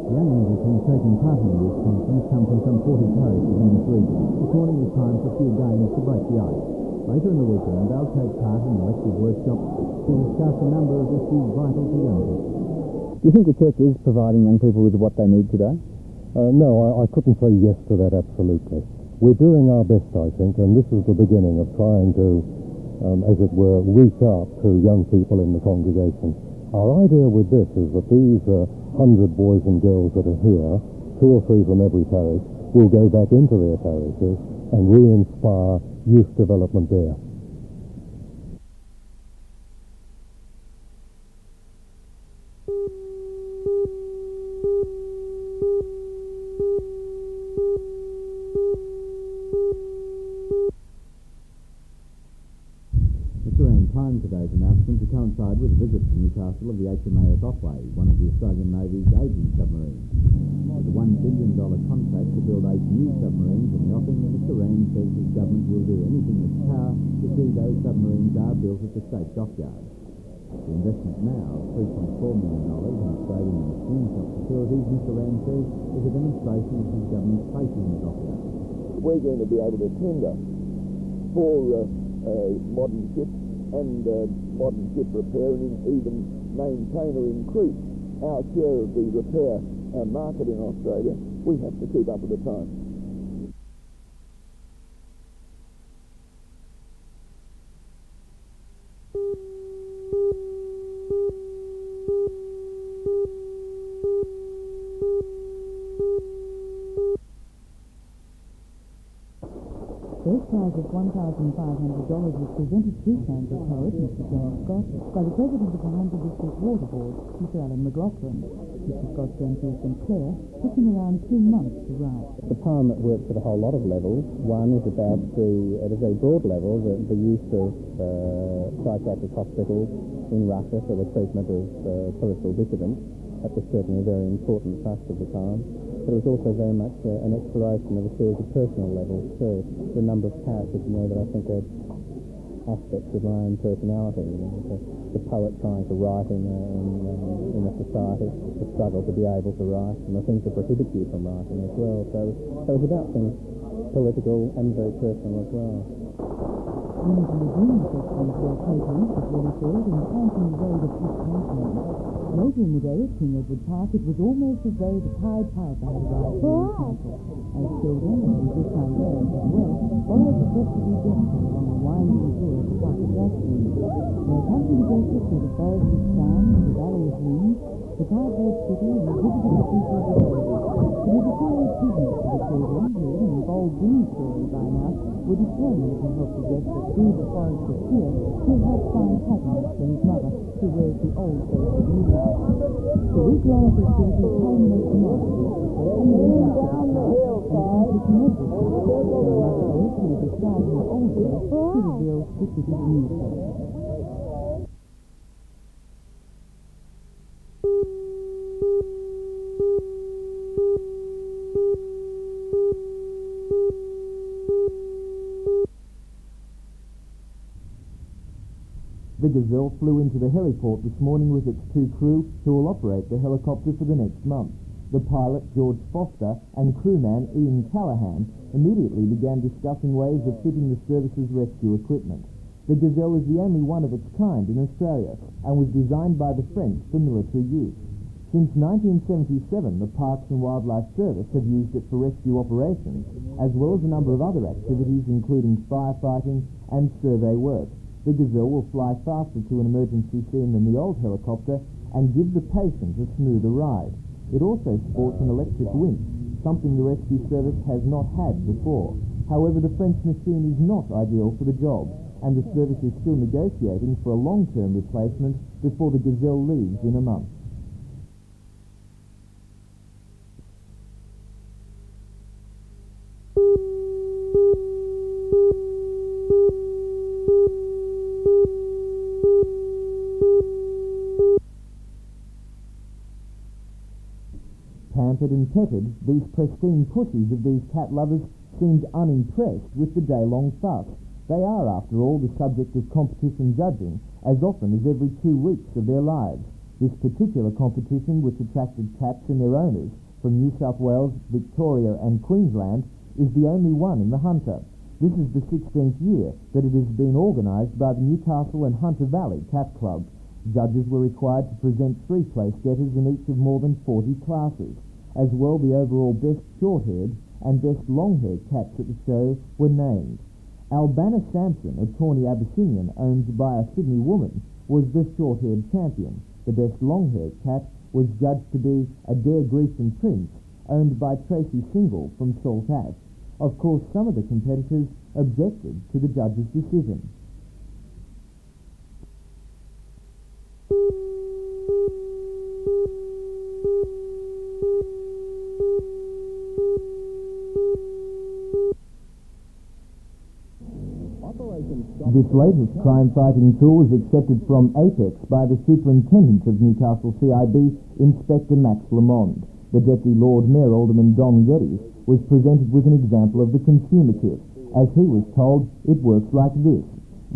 Young Anglicans taking part in this conference come from some 40 parishes in this region. This morning was time for a few games to break the ice. Later in the weekend, they'll take part in elective workshops to discuss a number of issues vital to young people. Do you think the church is providing young people with what they need today? No, I couldn't say yes to that absolutely. We're doing our best, I think, and this is the beginning of trying to, as it were, reach out to young people in the congregation. Our idea with this is that these 100 boys and girls that are here, 2 or 3 from every parish, will go back into their parishes and re-inspire youth development there. Time today's announcement to coincide with a visit to Newcastle of the HMAS Otway, one of the Australian Navy's aging submarines. With a $1 billion contract to build 8 new submarines in the offing, Mr Rand says his government will do anything in its power to see those submarines are built at the Strait dockyard. The investment now of $3.4 million in Australian and machine shop facilities, Mr Rand says, is a demonstration of his government's faith in the dockyard. We're going to be able to tender for modern ships and modern ship repair, and even maintain or increase our share of the repair market in Australia. We have to keep up with the times. First prize of $1,500 was presented to Canberra poet Mr John Scott by the President of the Hunter District Water Board, Mr Alan McLaughlin. Mr Scott's going to St Clair took him around 2 months to write. The poem works at a whole lot of levels. One is about at a very broad level, the use of psychiatric hospitals in Russia for the treatment of political dissidents. That was certainly a very important thrust of the poem. But it was also very much an exploration of a series of personal levels too. The number of characters in there that I think are aspects of my own personality. The poet trying to write in a society, the struggle to be able to write, and the things that prohibit you from writing as well. So it was about things political and very personal as well. One of the June sections were papers that really filled and counting the road of each continent. Later in the day at King Edward Park, it was almost as though the Pied Piper had arrived in the castle. As children, and this time parents as well, followed the festival gesture along a winding tour of the park attractions. They accompanied the gesture through the forest of sound and the valley of wind, the cardboard city, and the visible features of Torres. It was a curious business for the children who, in the bold green story by now, were determined to help the gesture through the forest of fear to help find patterns for his mother, who wears the old face of new life. The week-long festivity culminates tomorrow with the first meeting down the hillside and connected to the mother earth who is described her old face to reveal specific new face. The Gazelle flew into the heliport this morning with its 2 crew who will operate the helicopter for the next month. The pilot, George Foster, and crewman, Ian Callahan, immediately began discussing ways of fitting the service's rescue equipment. The Gazelle is the only one of its kind in Australia and was designed by the French for military use. Since 1977, the Parks and Wildlife Service have used it for rescue operations, as well as a number of other activities including firefighting and survey work. The Gazelle will fly faster to an emergency scene than the old helicopter and give the patient a smoother ride. It also sports an electric winch, something the rescue service has not had before. However, the French machine is not ideal for the job, and the service is still negotiating for a long-term replacement before the Gazelle leaves in a month. Pampered and petted, these pristine pussies of these cat lovers seemed unimpressed with the day-long fuss. They are, after all, the subject of competition judging, as often as every 2 weeks of their lives. This particular competition, which attracted cats and their owners from New South Wales, Victoria and Queensland, is the only one in the Hunter. This is the 16th year that it has been organised by the Newcastle and Hunter Valley Cat Club. Judges were required to present 3 place getters in each of more than 40 classes. As well, the overall best short-haired and best long-haired cats at the show were named. Albana Sampson, a tawny Abyssinian owned by a Sydney woman, was the short-haired champion. The best long-haired cat was judged to be a Dare Grecian Prince, owned by Tracy Single from Salt Ash. Of course, some of the competitors objected to the judge's decision. This latest crime-fighting tool was accepted from Apex by the Superintendent of Newcastle CIB, Inspector Max Lamond. The Deputy Lord Mayor, Alderman Dom Geddes, was presented with an example of the consumer kit. As he was told, it works like this.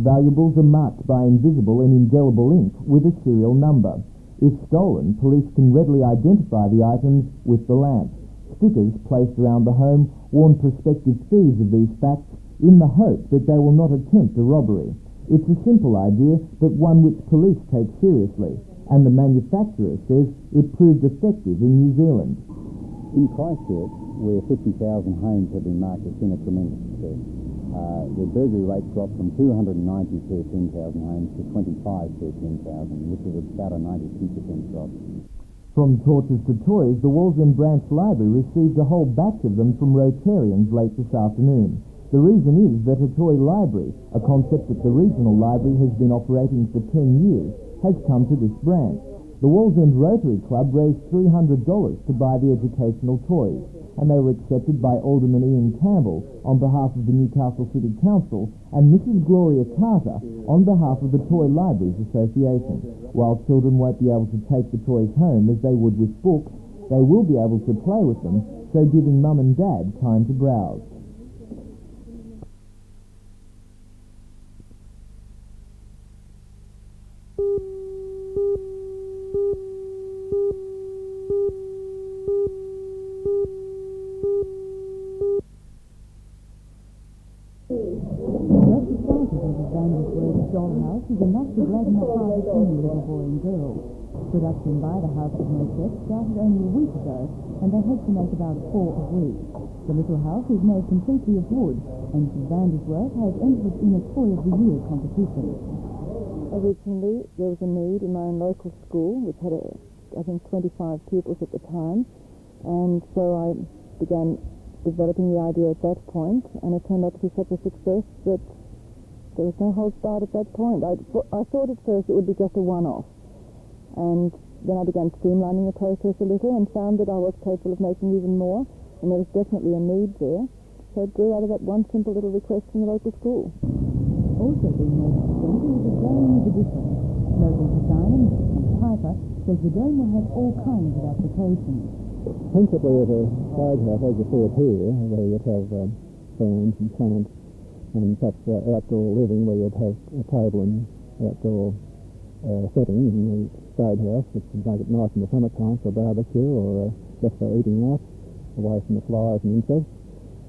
Valuables are marked by invisible and indelible ink with a serial number. If stolen, police can readily identify the items with the lamp. Stickers placed around the home warn prospective thieves of these facts in the hope that they will not attempt a robbery. It's a simple idea, but one which police take seriously, and the manufacturer says it proved effective in New Zealand. In Christchurch, where 50,000 homes have been marked as in a tremendous success, the burglary rate dropped from 290 per 10,000 homes to 25 per 10,000, which is about a 92% drop. From torches to toys, the Wallsend Branch Library received a whole batch of them from Rotarians late this afternoon. The reason is that a toy library, a concept that the regional library has been operating for 10 years, has come to this branch. The Wallsend Rotary Club raised $300 to buy the educational toys, and they were accepted by Alderman Ian Campbell on behalf of the Newcastle City Council and Mrs. Gloria Carter on behalf of the Toy Libraries Association. While children won't be able to take the toys home as they would with books, they will be able to play with them, so giving mum and dad time to browse. Dollhouse is enough to gladden the heart of any little boy and girl. Production by the House of No Sex started only a week ago, and they hope to make about 4 a week. The little house is made completely of wood, and Vandersworth has entered in a Toy of the Year competition. Originally, there was a need in my own local school, which had, I think, 25 pupils at the time, and so I began developing the idea at that point, and it turned out to be such a success that there was no hold barred at that point. I thought at first it would be just a one-off, and then I began streamlining the process a little and found that I was capable of making even more, and there was definitely a need there. So it grew out of that one simple little request from the local school. Also being made successful is a dome with a difference. Local designer Mr. Piper says the dome will have all kinds of applications. Principally as a side house, as you see it here, where you'd have ferns and plants, and such outdoor living where you'd have a table and outdoor setting in the side house, which would make it nice in the summertime for a barbecue or just for eating out, away from the flies and insects.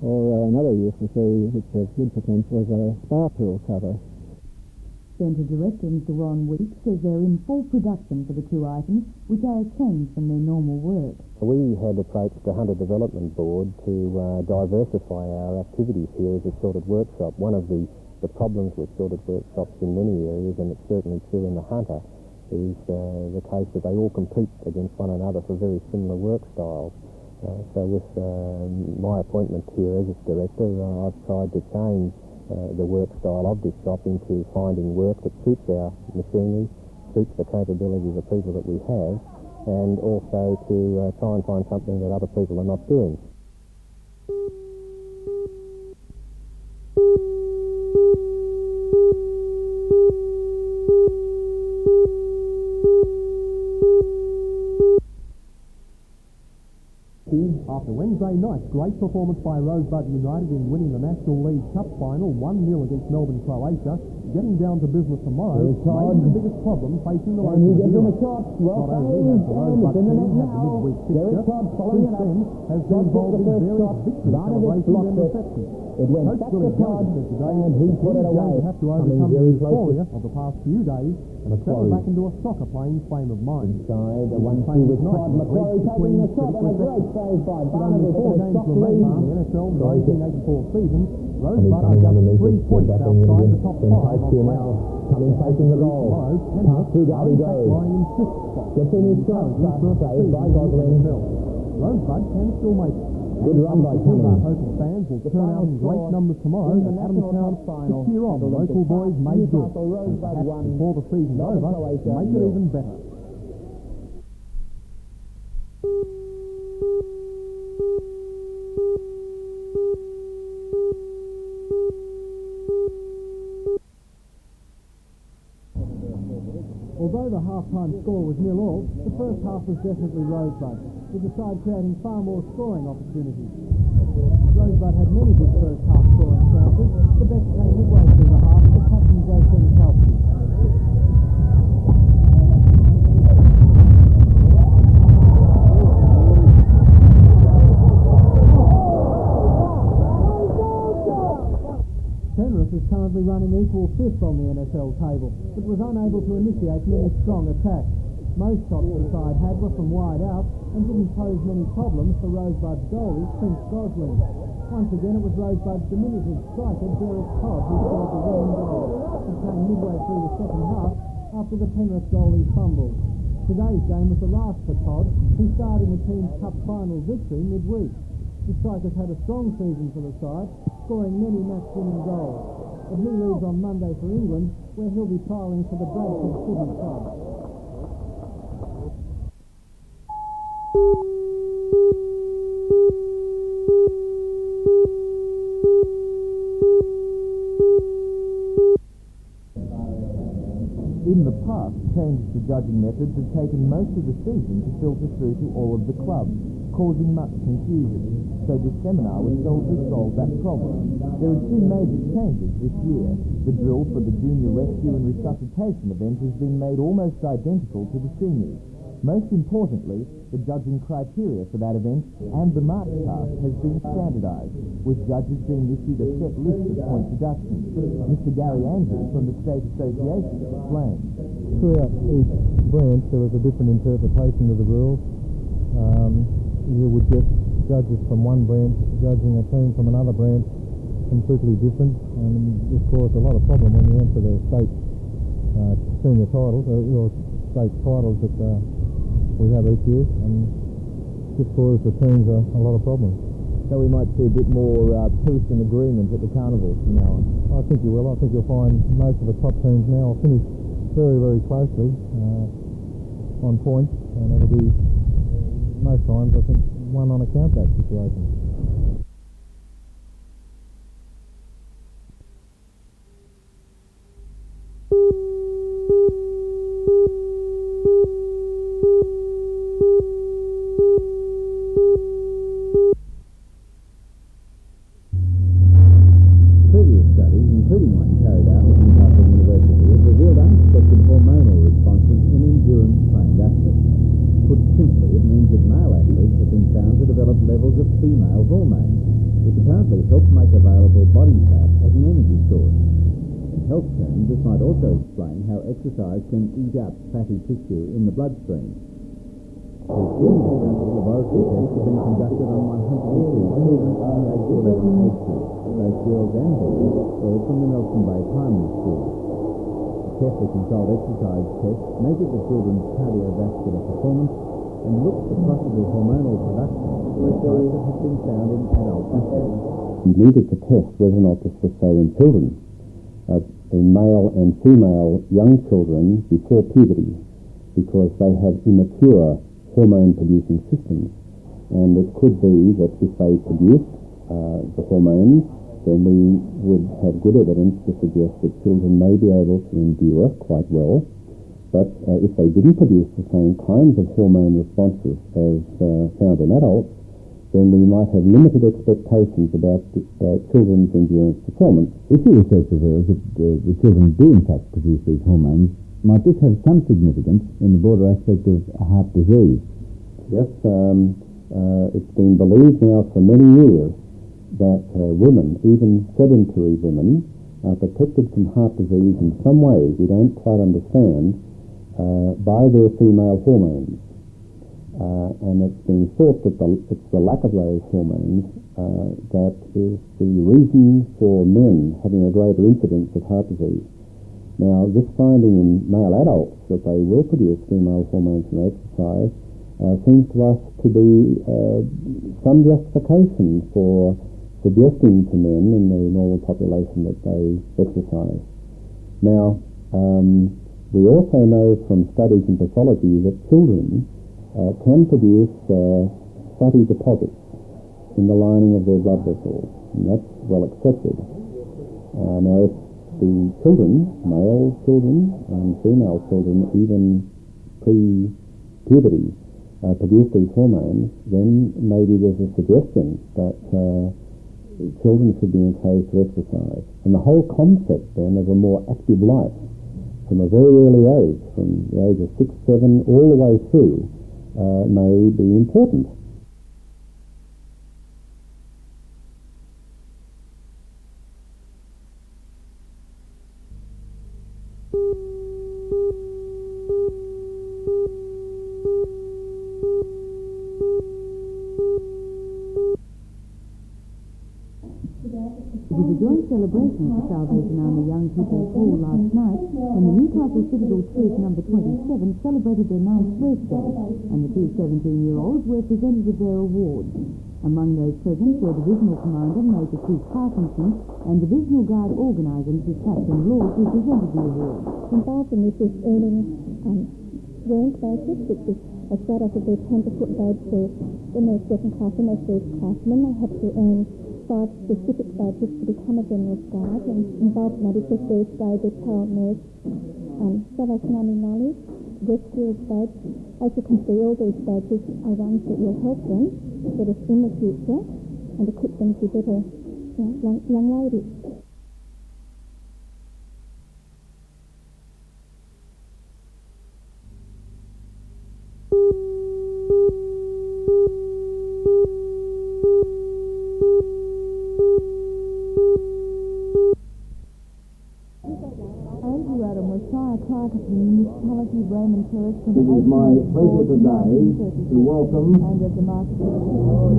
Or another use we see, which has good potential, is a spa pool cover. Centre Director Mr. Ron Weeks says they're in full production for the 2 items, which are a change from their normal work. We had approached the Hunter Development Board to diversify our activities here as a sorted workshop. One of the problems with sorted workshops in many areas, and it's certainly true in the Hunter, is the case that they all compete against one another for very similar work styles. So with my appointment here as its director, I've tried to change the work style of this shop into finding work that suits our machinery, suits the capabilities of people that we have, and also to try and find something that other people are not doing. Steve. After Wednesday night's great performance by Rosebud United in winning the National League Cup final 1-0 against Melbourne, Croatia, getting down to business tomorrow may be the biggest problem facing the local heroes. Not only has the Rosebud team had the midweek fixture, Chris then has been involved in various victory celebrations and receptions. Coach Billy Gallagher said today and he put it away, going to have to overcome the euphoria of the past few days and settle back into a soccer-playing frame of mind. Inside, the 1-2 with Todd. Macquarie taking the shot, and a great save by Barnaby. With only 4 games remaining in the NFL 1984 season, Rosebud are just 3 points outside the top 5 of coming facing the goal. Pass to Gary goes. Gets in his shot, saved by Goslin. Rosebud can still make it. Good run by Cummings. Hoping fans will turn out in great numbers tomorrow at Adamstown to cheer on the local boys made good. And perhaps before the season's over, make it even better. Although the half-time score was 0-0, the first half was definitely Rosebud, with the side creating far more scoring opportunities. Rosebud had many good first half scoring chances. The best came midway through the half with captain Joe Senikowski. Torres is currently running equal fifth on the NSL table, but was unable to initiate many strong attacks. Most shots the side had were from wide out and didn't pose many problems for Rosebud's goalie, Prince Gosling. Once again, it was Rosebud's diminutive striker, Derek Todd, who scored the winning goal. It came midway through the second half after the Penrith goalie fumbled. Today's game was the last for Todd, who starred in the team's cup final victory midweek. The strikers had a strong season for the side, scoring many match-winning goals. But he leaves on Monday for England, where he'll be trialling for the Bradford City club. In the past, changes to judging methods have taken most of the season to filter through to all of the clubs, causing much confusion. So this seminar was held to solve that problem. There are 2 major changes this year. The drill for the junior rescue and resuscitation event has been made almost identical to the seniors. Most importantly, the judging criteria for that event and the march task has been standardised, with judges being issued a set list of point deductions. Mr. Gary Andrews from the State Association explains. Throughout each branch there was a different interpretation of the rules. You would get judges from one branch judging a team from another branch completely different, and this caused a lot of problem when you went to the state senior titles, or state titles that we have each year, and just caused the teams a lot of problems. So we might see a bit more peace and agreement at the carnivals from now on. I think you will. I think you'll find most of the top teams now will finish very, very closely on points, and it'll be most times, I think, one on account that situation. Previous studies, including one carried out at Newcastle University, have revealed unexpected hormonal responses in endurance-trained athletes. Put simply, it means that male athletes have been found to develop levels of female hormones, which apparently help make available body fat as an energy source. In health terms, this might also explain how exercise can eat up fatty tissue in the bloodstream. To explain the study, laboratory tests have been conducted on 102 children in the age 11 age group, both girls and boys, all from the Nelson Bay Primary School. Carefully controlled exercise tests measured the children's cardiovascular performance and looked for possible hormonal production like types that have been found in adult athletes. You needed to test whether or not this was so in children, in male and female young children before puberty, because they have immature hormone-producing systems. And it could be that if they produce the hormones, then we would have good evidence to suggest that children may be able to endure quite well. But if they didn't produce the same kinds of hormone responses as found in adults, then we might have limited expectations about children's endurance performance. If the research reveals that the children do in fact produce these hormones, might this have some significance in the broader aspect of heart disease? Yes, it's been believed now for many years that women, even sedentary women, are protected from heart disease in some ways we don't quite understand by their female hormones. And it's been thought that it's the lack of those hormones that is the reason for men having a greater incidence of heart disease. Now, this finding in male adults that they will produce female hormones from exercise seems to us to be some justification for suggesting to men in the normal population that they exercise. Now, we also know from studies in pathology that children can produce fatty deposits in the lining of their blood vessels, and that's well accepted. Now, if the children, male children and female children, even pre-puberty, produce these hormones, then maybe there's a suggestion that children should be encouraged to exercise. And the whole concept then of a more active life from a very early age, from the age of 6, 7, all the way through, may be important. It was a joint celebration at the Salvation Army Young People's Hall last night when the Newcastle Citadel Troop number 27 celebrated their 9th birthday, and the two 17-year-olds were presented with their awards. Among those present were Divisional Commander Major Keith Parkinson and Divisional Guard Organiser Mrs. Catherine Laws, who presented the awards. Involved in this was earning rank badges, which is a start off of their 10-foot badge when they're second class and they're first class, and then they had to earn 5 specific badges to become a General Guard, and involved in that is their first aid, their child nurse, Salvation Army knowledge, rescue badge. As you can see, all these badges are ones that will help them sort of in the future and equip them to be better young ladies. Clark of the municipality of Raymond Torres from It is my pleasure today to welcome and of the market area around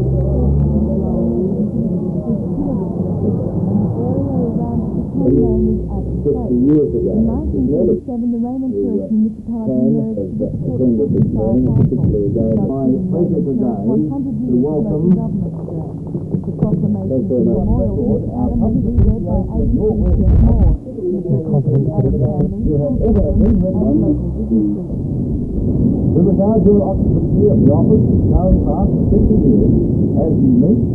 became known as Strait. 50 years ago. In 1937, the Raymond Torres municipality merged with the Port of Strait Council. My pleasure today to welcome the proclamation of the memorial was adamantly read by 86 more. You have ever been with regard to your occupancy of the office now past 50 years as unique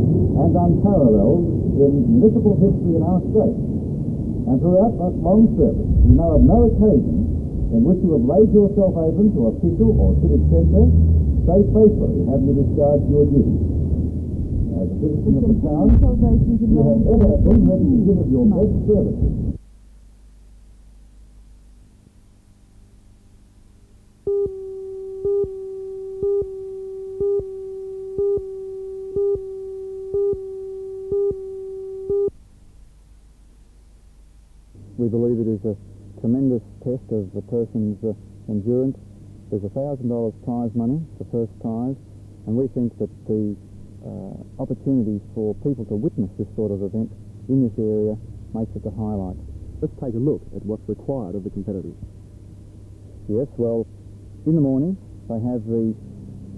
and unparalleled in municipal history in our state. And throughout that long service, we know of no occasion in which you have laid yourself open to official or civic censure so faithfully have you discharged your duties. As a citizen of the town, you have ever been ready to give of your best services. We believe it is a tremendous test of the person's endurance. There's $1,000 prize money, the first prize, and we think that the opportunity for people to witness this sort of event in this area makes it a highlight. Let's take a look at what's required of the competitors. Yes, well, in the morning they have the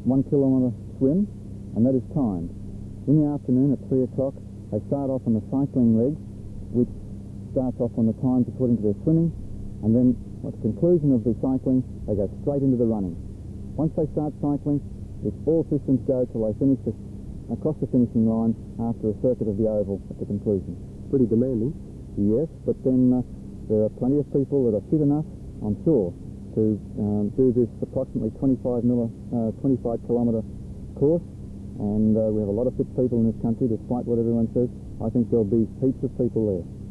1 kilometre swim, and that is timed. In the afternoon at 3 o'clock they start off on the cycling leg, which starts off on the times according to their swimming, and then at the conclusion of the cycling they go straight into the running. Once they start cycling, it's all systems go till they finish across the finishing line after a circuit of the oval at the conclusion. Pretty demanding. Yes, but then there are plenty of people that are fit enough, I'm sure, to do this approximately 25 kilometre course and we have a lot of fit people in this country, despite what everyone says. I think there'll be heaps of people there.